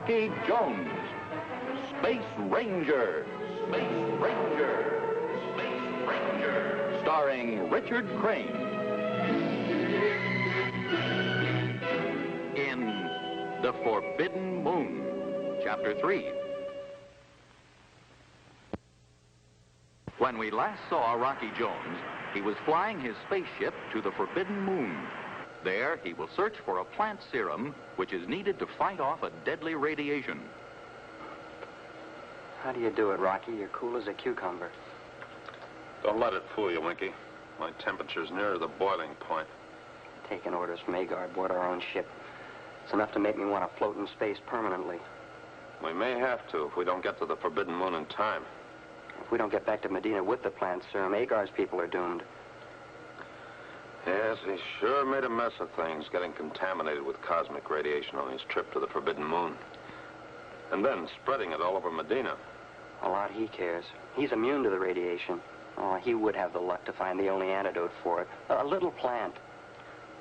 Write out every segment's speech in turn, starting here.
Rocky Jones, Space Ranger, Space Ranger, Space Ranger, starring Richard Crane. In The Forbidden Moon, Chapter 3. When we last saw Rocky Jones, he was flying his spaceship to the Forbidden Moon. There, he will search for a plant serum which is needed to fight off a deadly radiation. How do you do it, Rocky? You're cool as a cucumber. Don't let it fool you, Winky. My temperature's near the boiling point. Taking orders from Agar aboard our own ship. It's enough to make me want to float in space permanently. We may have to if we don't get to the Forbidden Moon in time. If we don't get back to Medina with the plant serum, Agar's people are doomed. Yes, he sure made a mess of things, getting contaminated with cosmic radiation on his trip to the Forbidden Moon. And then spreading it all over Medina. A lot he cares. He's immune to the radiation. Oh, he would have the luck to find the only antidote for it. A little plant.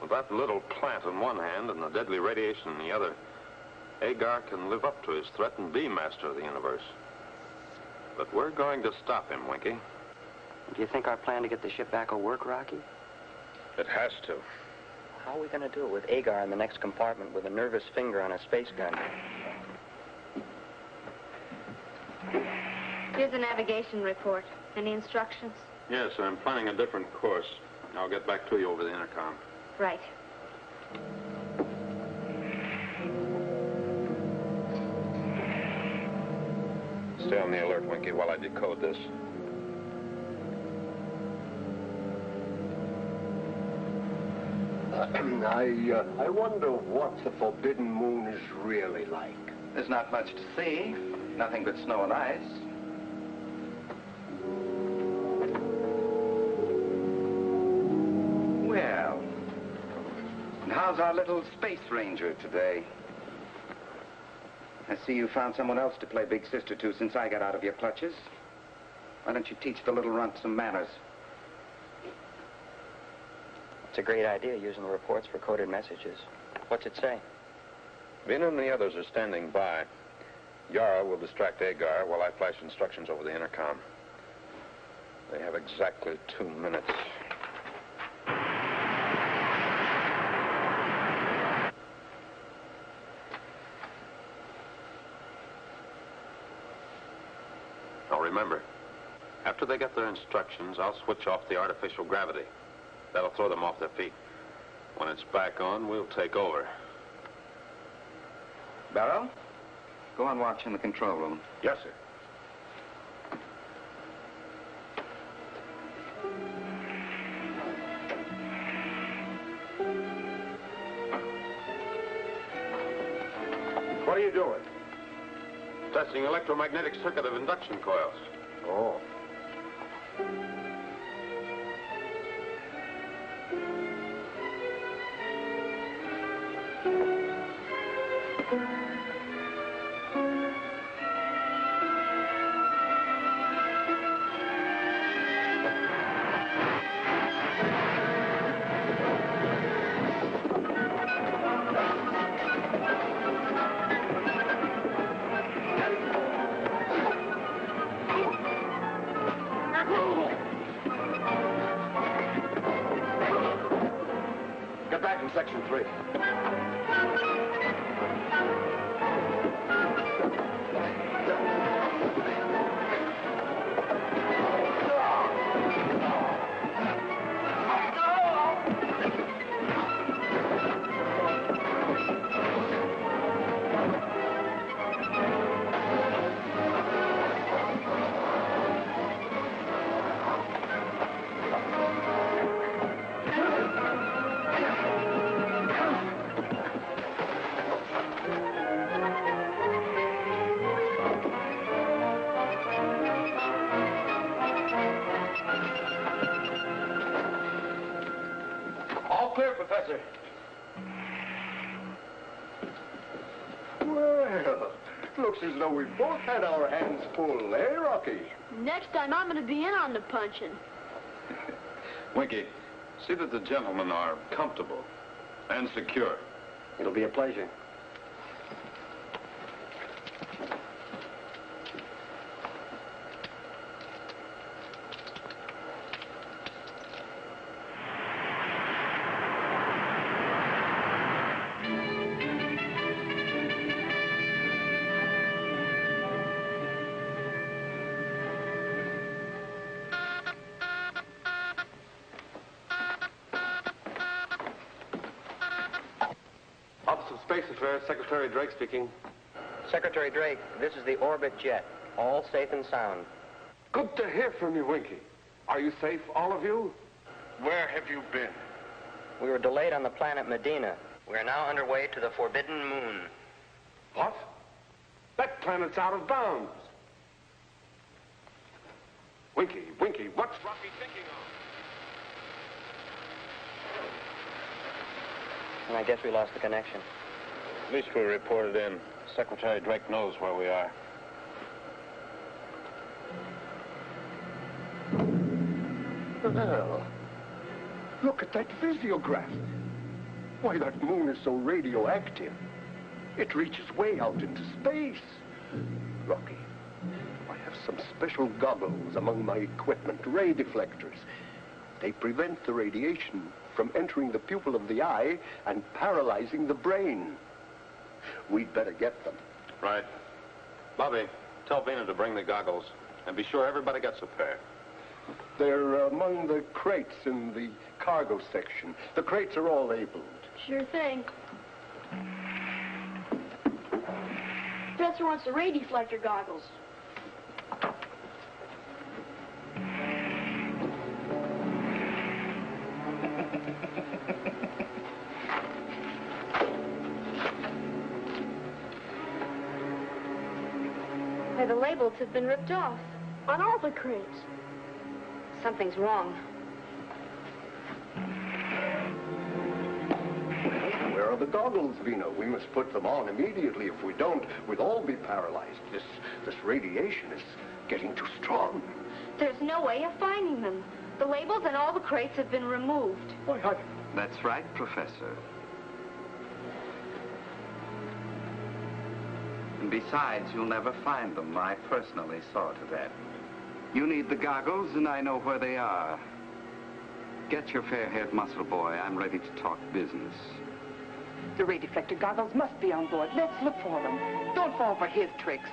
With that little plant in one hand and the deadly radiation in the other, Agar can live up to his threat and be master of the universe. But we're going to stop him, Winky. Do you think our plan to get the ship back will work, Rocky? It has to. How are we going to do it with Agar in the next compartment with a nervous finger on a space gun? Here's a navigation report. Any instructions? Yes, I'm planning a different course. I'll get back to you over the intercom. Right. Stay on the alert, Winky, while I decode this. I wonder what the Forbidden Moon is really like. There's not much to see. Nothing but snow and ice. Well, and how's our little space ranger today? I see you found someone else to play big sister to since I got out of your clutches. Why don't you teach the little runt some manners? It's a great idea, using the reports for coded messages. What's it say? Vena and the others are standing by. Yara will distract Agar while I flash instructions over the intercom. They have exactly 2 minutes. Now remember, after they get their instructions, I'll switch off the artificial gravity. That'll throw them off their feet. When it's back on, we'll take over. Barrow, go on watch in the control room. Yes, sir. What are you doing? Testing electromagnetic circuit of induction coils. Oh. Get back in Section 3. Clear, Professor. Well, looks as though we both had our hands full, eh, Rocky? Next time I'm going to be in on the punching. Winky, see that the gentlemen are comfortable and secure. It'll be a pleasure. Space Affairs, Secretary Drake speaking. Secretary Drake, this is the orbit jet. All safe and sound. Good to hear from you, Winky. Are you safe, all of you? Where have you been? We were delayed on the planet Medina. We are now underway to the Forbidden Moon. What? That planet's out of bounds. Winky, what's Rocky thinking of? And I guess we lost the connection. At least we reported in. Secretary Drake knows where we are. Well, look at that visiograph. Why, that moon is so radioactive. It reaches way out into space. Rocky, I have some special goggles among my equipment, ray deflectors. They prevent the radiation from entering the pupil of the eye and paralyzing the brain. We'd better get them. Right. Bobby, tell Vena to bring the goggles. And be sure everybody gets a pair. They're among the crates in the cargo section. The crates are all labeled. Sure thing. Professor wants the ray deflector goggles. Why, the labels have been ripped off. On all the crates. Something's wrong. Where are the goggles, Vena? We must put them on immediately. If we don't, we'll all be paralyzed. This radiation is getting too strong. There's no way of finding them. The labels and all the crates have been removed. Why, That's right, Professor. And besides, you'll never find them. I personally saw to that. You need the goggles, and I know where they are. Get your fair-haired muscle boy. I'm ready to talk business. The ray deflector goggles must be on board. Let's look for them. Don't fall for his tricks.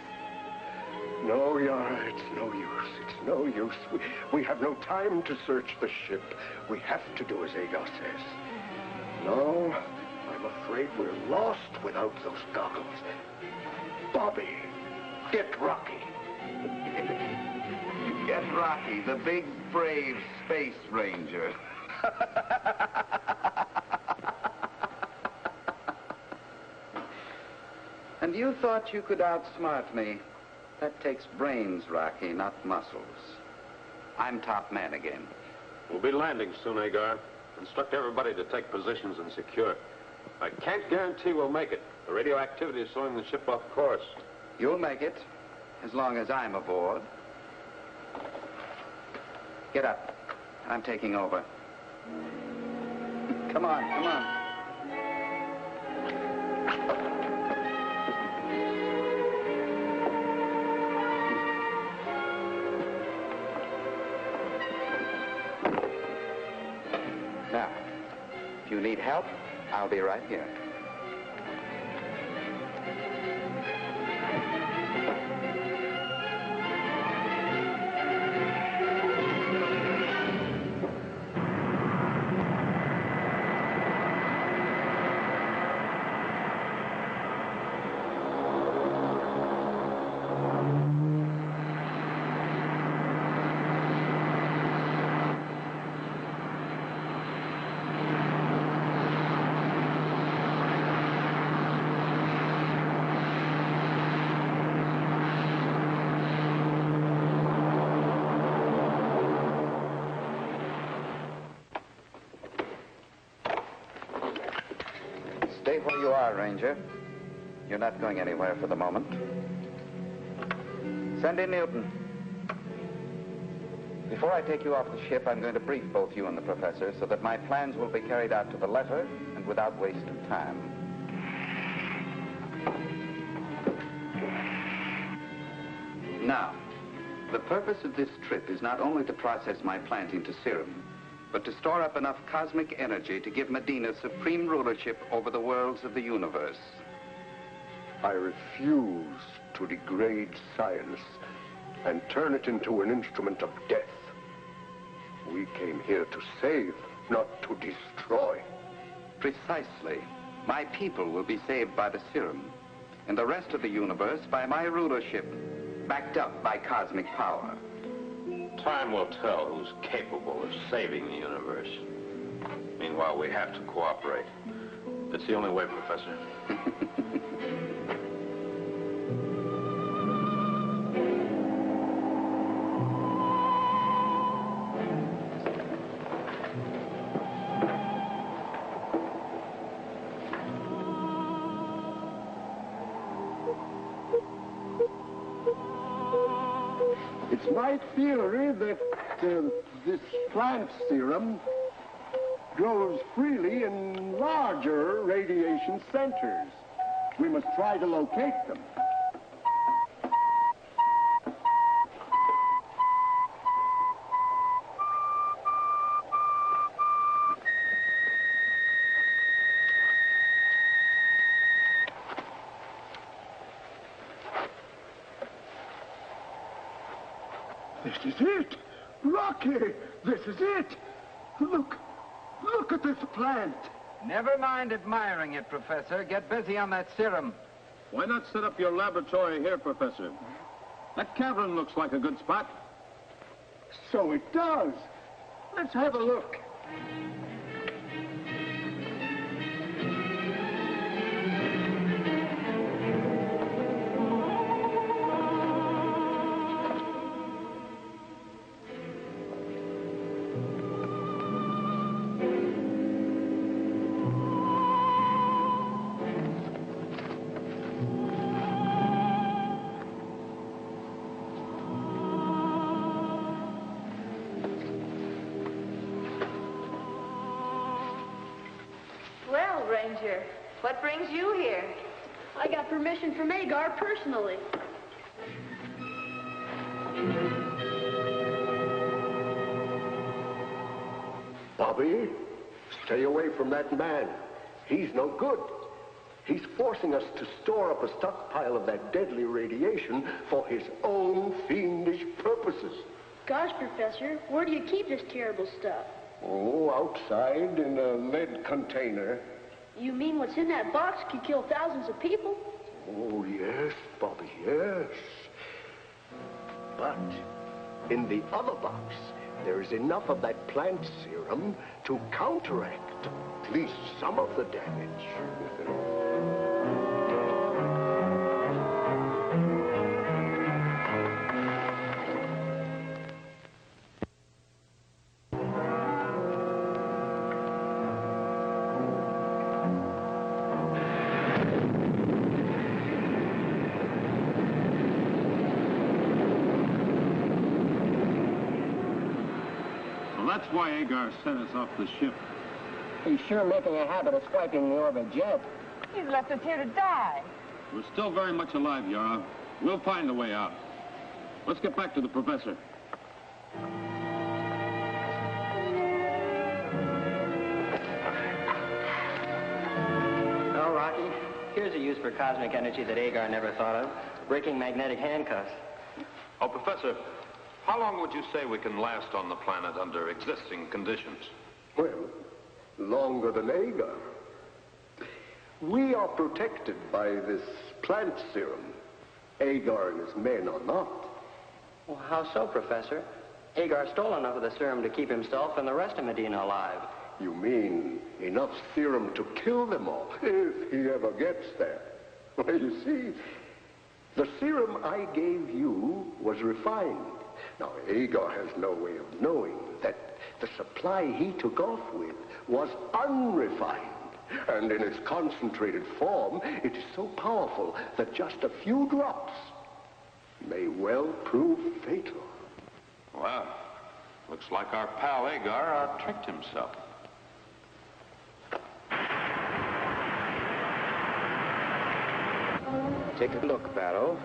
No, Yara, it's no use. It's no use. We have no time to search the ship. We have to do as Agar says. No, I'm afraid we're lost without those goggles. Bobby, get Rocky. Get Rocky, the big, brave space ranger. And you thought you could outsmart me. That takes brains, Rocky, not muscles. I'm top man again. We'll be landing soon, Agar. Instruct everybody to take positions and secure. I can't guarantee we'll make it. The radioactivity is throwing the ship off course. You'll make it, as long as I'm aboard. Get up. I'm taking over. Come on, come on. Now, if you need help, I'll be right here. Stay where you are, Ranger. You're not going anywhere for the moment. Send in Newton. Before I take you off the ship, I'm going to brief both you and the professor so that my plans will be carried out to the letter and without waste of time. Now, the purpose of this trip is not only to process my plant into serum, but to store up enough cosmic energy to give Medina supreme rulership over the worlds of the universe. I refuse to degrade science and turn it into an instrument of death. We came here to save, not to destroy. Precisely. My people will be saved by the serum, and the rest of the universe by my rulership, backed up by cosmic power. Time will tell who's capable of saving the universe. Meanwhile, we have to cooperate. It's the only way, Professor. It's my theory that this plant serum grows freely in larger radiation centers. We must try to locate them. This is it! Rocky! This is it! Look at this plant! Never mind admiring it, Professor. Get busy on that serum. Why not set up your laboratory here, Professor? That cavern looks like a good spot. So it does. Let's have a look. Well, Ranger, what brings you here? I got permission from Agar personally. Bobby, stay away from that man. He's no good. He's forcing us to store up a stockpile of that deadly radiation for his own fiendish purposes. Gosh, Professor, where do you keep this terrible stuff? Oh, outside in a lead container. You mean what's in that box could kill thousands of people? Oh, yes, Bobby, yes. But in the other box, there is enough of that plant serum to counteract at least some of the damage. That's why Agar sent us off the ship. He's sure making a habit of swiping the orbit jet. He's left us here to die. We're still very much alive, Yara. We'll find a way out. Let's get back to the professor. Well, Rocky, here's a use for cosmic energy that Agar never thought of. Breaking magnetic handcuffs. Oh, Professor, how long would you say we can last on the planet under existing conditions? Well, longer than Agar. We are protected by this plant serum. Agar and his men are not. Well, how so, Professor? Agar stole enough of the serum to keep himself and the rest of Medina alive. You mean enough serum to kill them all, if he ever gets there? Well, you see, the serum I gave you was refined. Now, Agar has no way of knowing that the supply he took off with was unrefined. And in its concentrated form, it is so powerful that just a few drops may well prove fatal. Well, looks like our pal Agar tricked himself. Take a look, Barrow.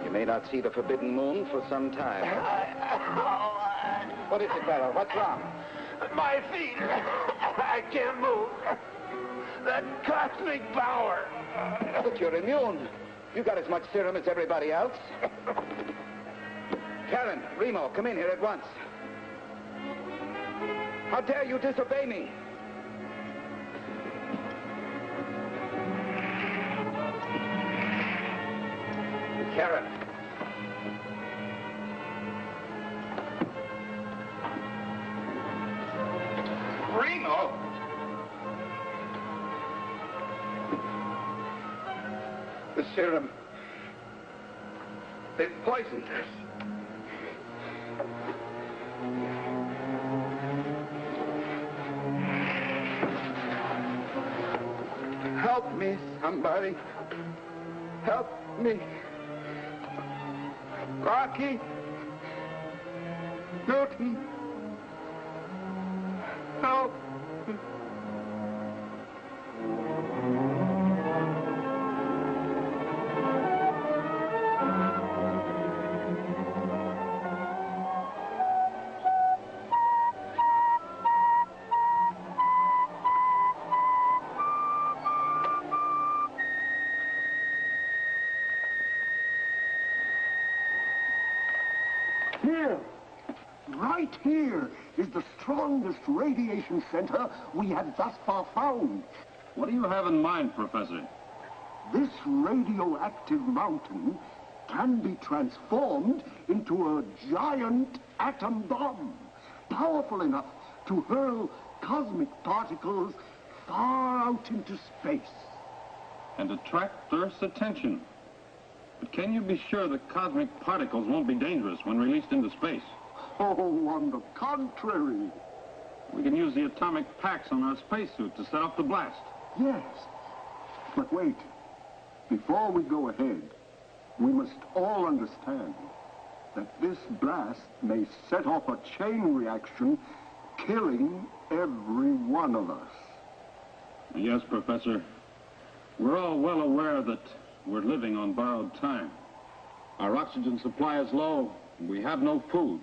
You may not see the forbidden moon for some time. What is it, Barrow? What's wrong? My feet, I can't move. That cosmic power. But you're immune. You got as much serum as everybody else. Karen, Remo, come in here at once. How dare you disobey me? Karen. Reno! The serum. They've poisoned us. Help me, somebody. Help me. Rocky. Newton. Help. Here, right here, is the strongest radiation center we have thus far found. What do you have in mind, Professor? This radioactive mountain can be transformed into a giant atom bomb, powerful enough to hurl cosmic particles far out into space. And attract Earth's attention. But can you be sure that cosmic particles won't be dangerous when released into space? Oh, on the contrary. We can use the atomic packs on our spacesuit to set off the blast. Yes, but wait. Before we go ahead, we must all understand that this blast may set off a chain reaction, killing every one of us. Yes, Professor. We're all well aware that we're living on borrowed time. Our oxygen supply is low, and we have no food.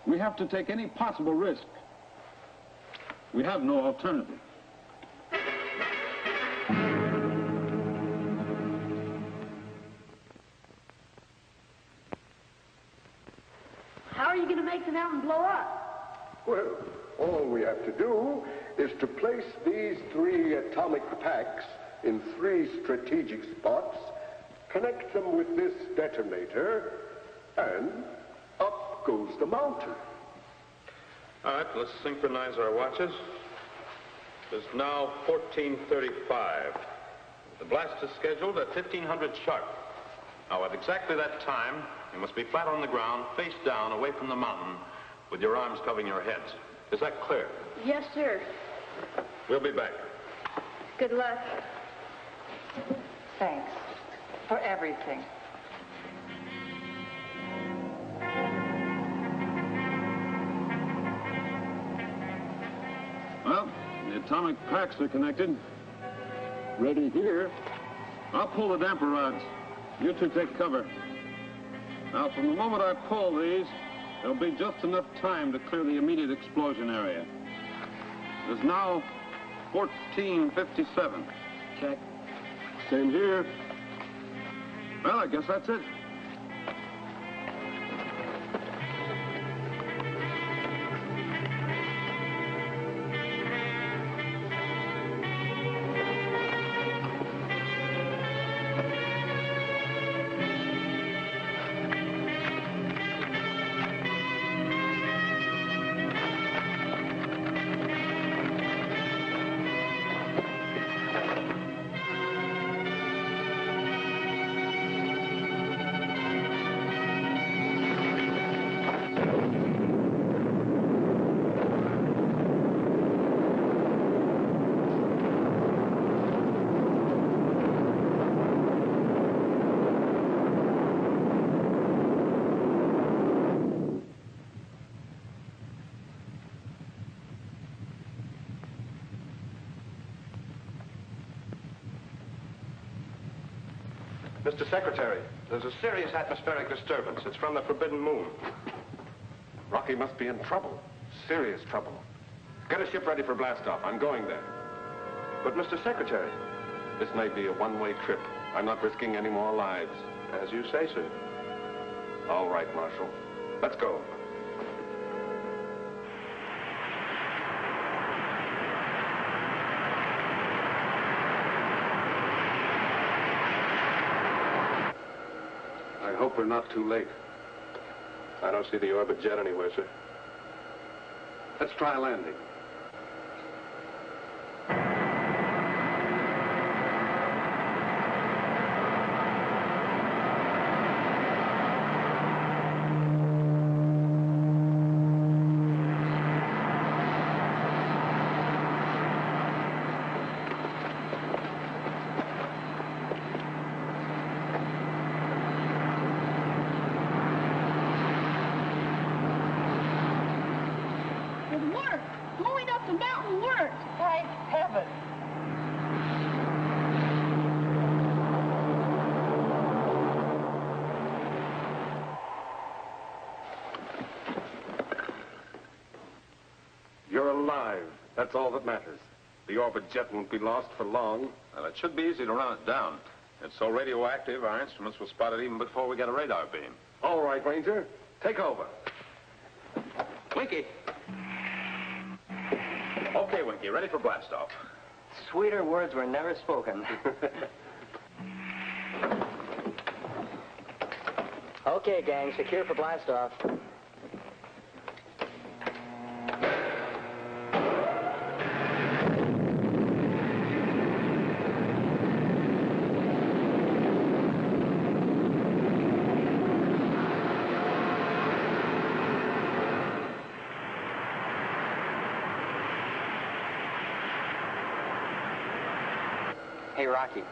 We have to take any possible risk. We have no alternative. How are you going to make the mountain blow up? Well, all we have to do is to place these 3 atomic packs in 3 strategic spots, connect them with this detonator, and up goes the mountain. All right, let's synchronize our watches. It's now 14:35. The blast is scheduled at 1500 sharp. Now, at exactly that time, you must be flat on the ground, face down, away from the mountain, with your arms covering your heads. Is that clear? Yes, sir. We'll be back. Good luck. Thanks for everything. Well, the atomic packs are connected. Ready here. I'll pull the damper rods. You two take cover. Now, from the moment I pull these, there'll be just enough time to clear the immediate explosion area. It is now 14:57. Check. Same here. Well, I guess that's it. Mr. Secretary, there's a serious atmospheric disturbance. It's from the Forbidden Moon. Rocky must be in trouble. Serious trouble. Get a ship ready for blastoff. I'm going there. But, Mr. Secretary... This may be a one-way trip. I'm not risking any more lives. As you say, sir. All right, Marshal. Let's go. hope we're not too late. I don't see the orbit jet anywhere, sir. Let's try landing. You're alive. That's all that matters. The orbit jet won't be lost for long. Well, it should be easy to run it down. It's so radioactive, our instruments will spot it even before we get a radar beam. All right, Ranger. Take over. Winky. Okay, Winky, ready for blastoff. Sweeter words were never spoken. Okay, gang, secure for blastoff. Hey, Rocky.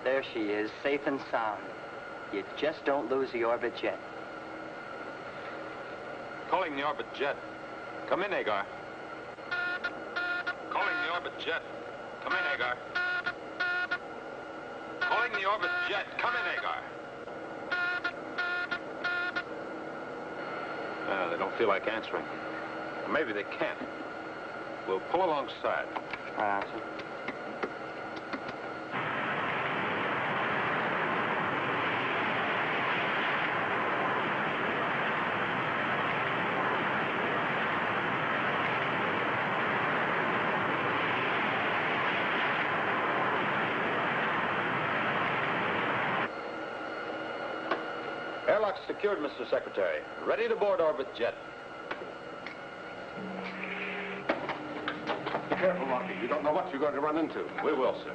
There she is, safe and sound. You just don't lose the orbit jet. Calling the orbit jet. Come in, Agar. Calling the orbit jet. Come in, Agar. Calling the orbit jet. Come in, Agar. They don't feel like answering. Or maybe they can't. We'll pull alongside. Sir. Airlock secured, Mr. Secretary. Ready to board orbit jet. Be careful, Rocky. You don't know what you're going to run into. We will, sir.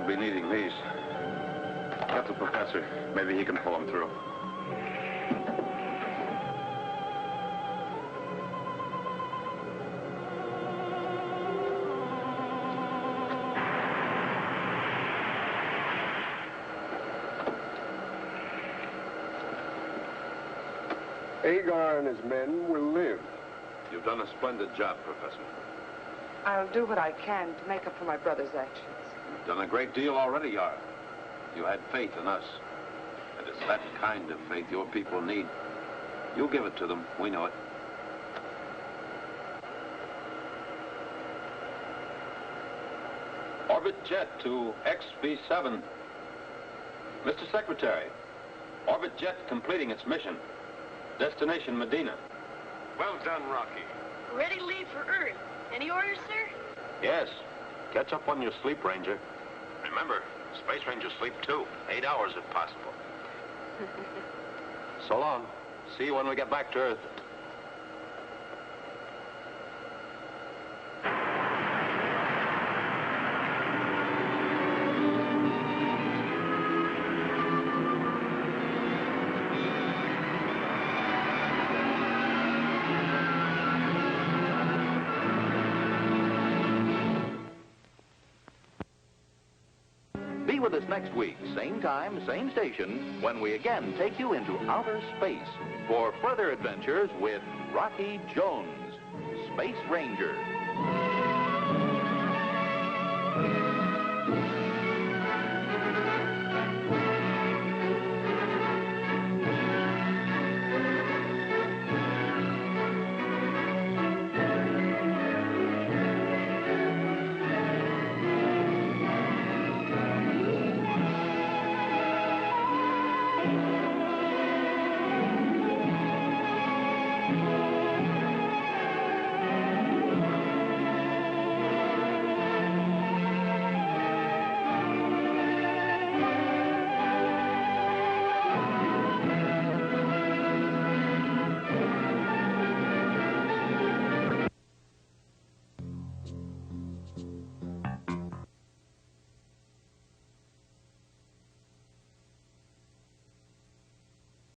Be needing these. Get the professor. Maybe he can pull them through. Agar and his men will live. You've done a splendid job, Professor. I'll do what I can to make up for my brother's actions. You've done a great deal already, Yar. You had faith in us. And it's that kind of faith your people need. You'll give it to them. We know it. Orbit jet to XB7. Mr. Secretary, orbit jet completing its mission. Destination Medina. Well done, Rocky. Ready to leave for Earth. Any orders, sir? Yes. Catch up on your sleep, Ranger. Remember, Space Rangers sleep too. 8 hours if possible. So long. See you when we get back to Earth. Be with us next week, same time, same station, when we again take you into outer space for further adventures with Rocky Jones, Space Ranger. Ray.